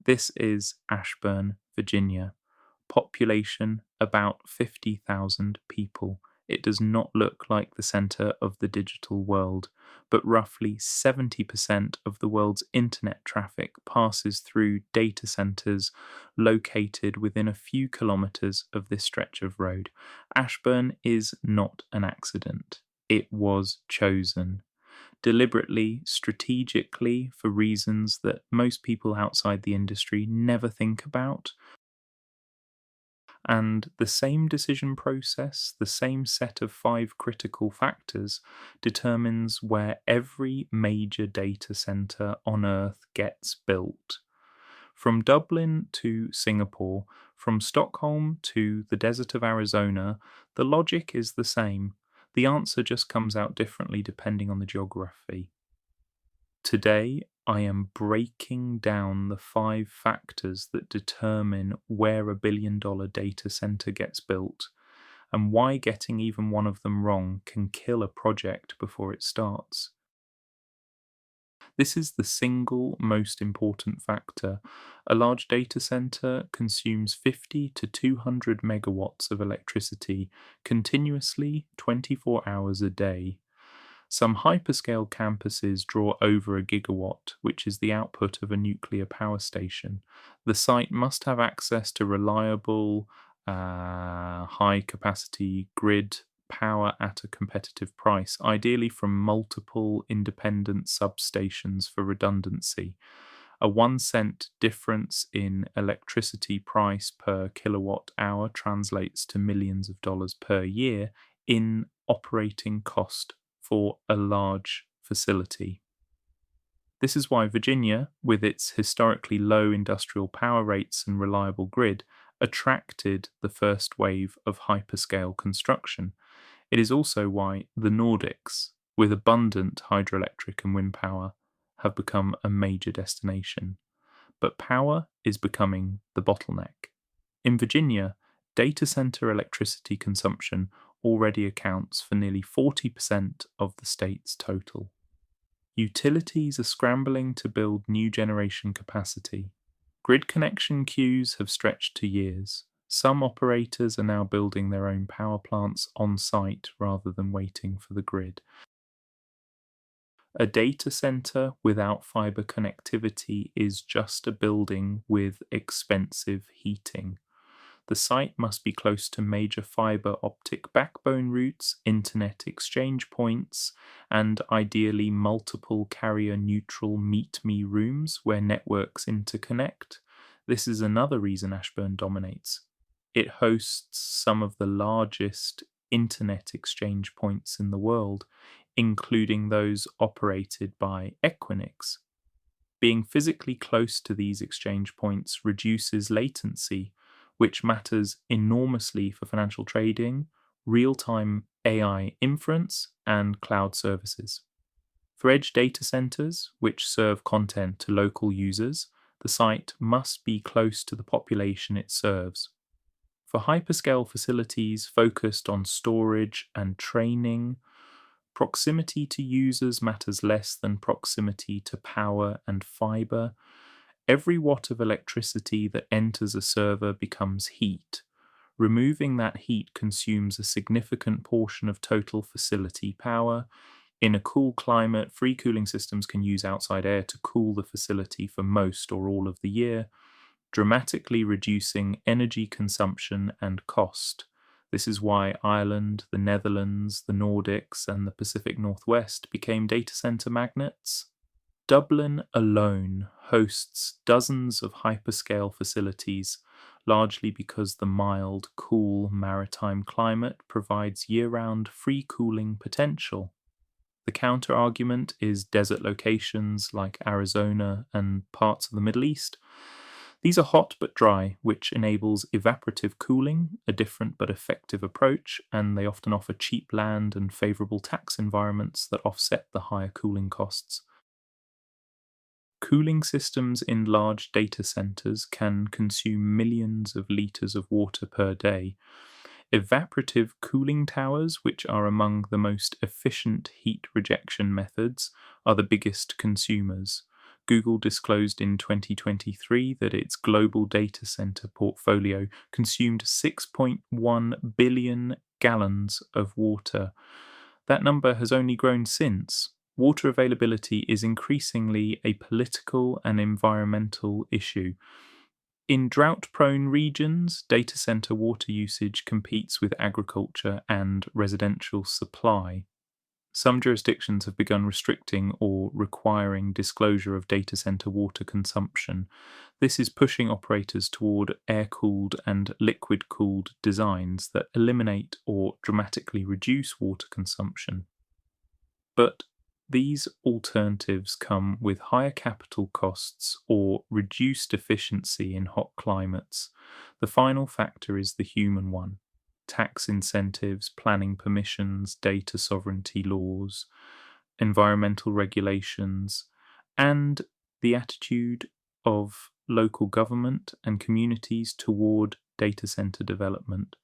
This is Ashburn, Virginia. Population about 50,000 people. It does not look like the center of the digital world, but roughly 70% of the world's internet traffic passes through data centers located within a few kilometers of this stretch of road. Ashburn is not an accident. It was chosen deliberately, strategically, for reasons that most people outside the industry never think about. And the same decision process, the same set of five critical factors, determines where every major data center on Earth gets built. From Dublin to Singapore, from Stockholm to the desert of Arizona, the logic is the same. The answer just comes out differently depending on the geography. Today, I am breaking down the five factors that determine where a $1 billion data center gets built and why getting even one of them wrong can kill a project before it starts. This is the single most important factor. A large data center consumes 50 to 200 megawatts of electricity continuously 24 hours a day. Some hyperscale campuses draw over a gigawatt, which is the output of a nuclear power station. The site must have access to reliable, high capacity grid power at a competitive price, ideally from multiple independent substations for redundancy. A 1 cent difference in electricity price per kilowatt hour translates to millions of dollars per year in operating cost for a large facility. This is why Virginia, with its historically low industrial power rates and reliable grid, attracted the first wave of hyperscale construction. It is also why the Nordics, with abundant hydroelectric and wind power, have become a major destination. But power is becoming the bottleneck. In Virginia, data center electricity consumption already accounts for nearly 40% of the state's total. Utilities are scrambling to build new generation capacity. Grid connection queues have stretched to years. Some operators are now building their own power plants on site rather than waiting for the grid. A data center without fiber connectivity is just a building with expensive heating. The site must be close to major fiber optic backbone routes, internet exchange points, and ideally multiple carrier neutral meet me rooms where networks interconnect. This is another reason Ashburn dominates. It hosts some of the largest internet exchange points in the world, including those operated by Equinix. Being physically close to these exchange points reduces latency, which matters enormously for financial trading, real-time AI inference, and cloud services. For edge data centers, which serve content to local users, the site must be close to the population it serves. For hyperscale facilities focused on storage and training, proximity to users matters less than proximity to power and fiber. Every watt of electricity that enters a server becomes heat. Removing that heat consumes a significant portion of total facility power. In a cool climate, free cooling systems can use outside air to cool the facility for most or all of the year, dramatically reducing energy consumption and cost. This is why Ireland, the Netherlands, the Nordics, and the Pacific Northwest became data center magnets. Dublin alone hosts dozens of hyperscale facilities, largely because the mild, cool maritime climate provides year-round free cooling potential. The counter-argument is desert locations like Arizona and parts of the Middle East. These are hot but dry, which enables evaporative cooling, a different but effective approach, and they often offer cheap land and favorable tax environments that offset the higher cooling costs. Cooling systems in large data centers can consume millions of liters of water per day. Evaporative cooling towers, which are among the most efficient heat rejection methods, are the biggest consumers. Google disclosed in 2023 that its global data center portfolio consumed 6.1 billion gallons of water. That number has only grown since. Water availability is increasingly a political and environmental issue. In drought-prone regions, data center water usage competes with agriculture and residential supply. Some jurisdictions have begun restricting or requiring disclosure of data center water consumption. This is pushing operators toward air-cooled and liquid-cooled designs that eliminate or dramatically reduce water consumption. But these alternatives come with higher capital costs or reduced efficiency in hot climates. The final factor is the human one: tax incentives, planning permissions, data sovereignty laws, environmental regulations, and the attitude of local government and communities toward data center development.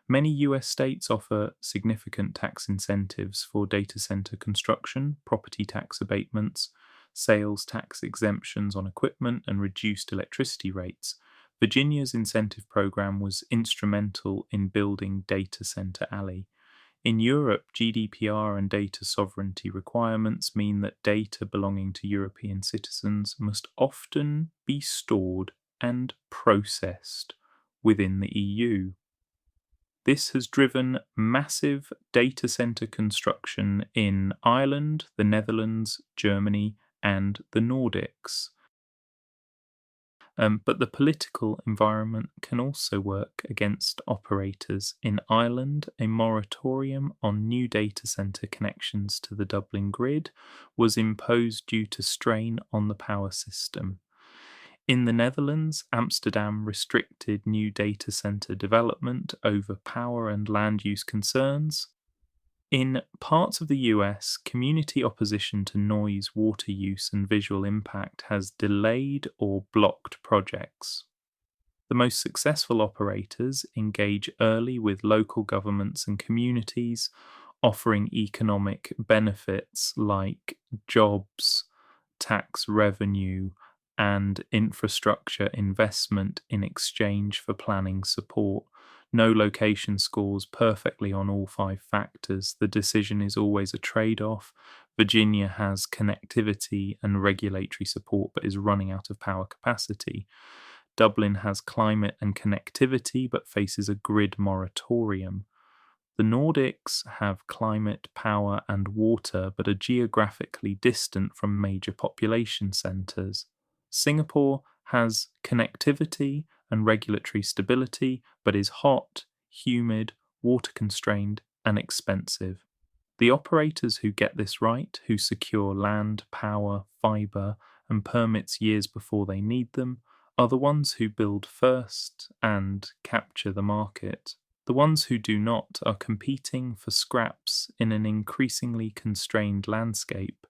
Many US states offer significant tax incentives for data center construction, property tax abatements, sales tax exemptions on equipment, and reduced electricity rates. Virginia's incentive program was instrumental in building Data Center Alley. In Europe, GDPR and data sovereignty requirements mean that data belonging to European citizens must often be stored and processed within the EU. This has driven massive data center construction in Ireland, the Netherlands, Germany, and the Nordics. But the political environment can also work against operators. In Ireland, a moratorium on new data center connections to the Dublin grid was imposed due to strain on the power system. In the Netherlands, Amsterdam restricted new data center development over power and land use concerns. In parts of the US, community opposition to noise, water use, and visual impact has delayed or blocked projects. The most successful operators engage early with local governments and communities, offering economic benefits like jobs, tax revenue, and infrastructure investment in exchange for planning support. No location scores perfectly on all 5 factors. The decision is always a trade-off. Virginia has connectivity and regulatory support but is running out of power capacity. Dublin has climate and connectivity but faces a grid moratorium. The Nordics have climate, power, and water but are geographically distant from major population centres. Singapore has connectivity and regulatory stability, but is hot, humid, water constrained, and expensive. The operators who get this right, who secure land, power, fibre, and permits years before they need them, are the ones who build first and capture the market. The ones who do not are competing for scraps in an increasingly constrained landscape.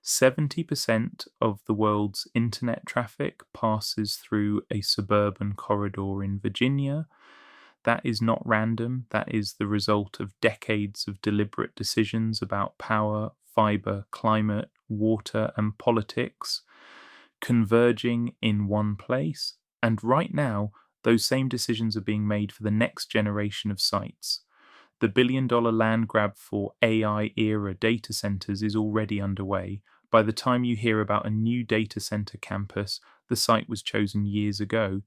70% of the world's internet traffic passes through a suburban corridor in Virginia. That is not random. That is the result of decades of deliberate decisions about power, fiber, climate, water, and politics converging in one place. And right now, those same decisions are being made for the next generation of sites. The billion-dollar land grab for AI-era data centers is already underway. By the time you hear about a new data center campus, the site was chosen years ago.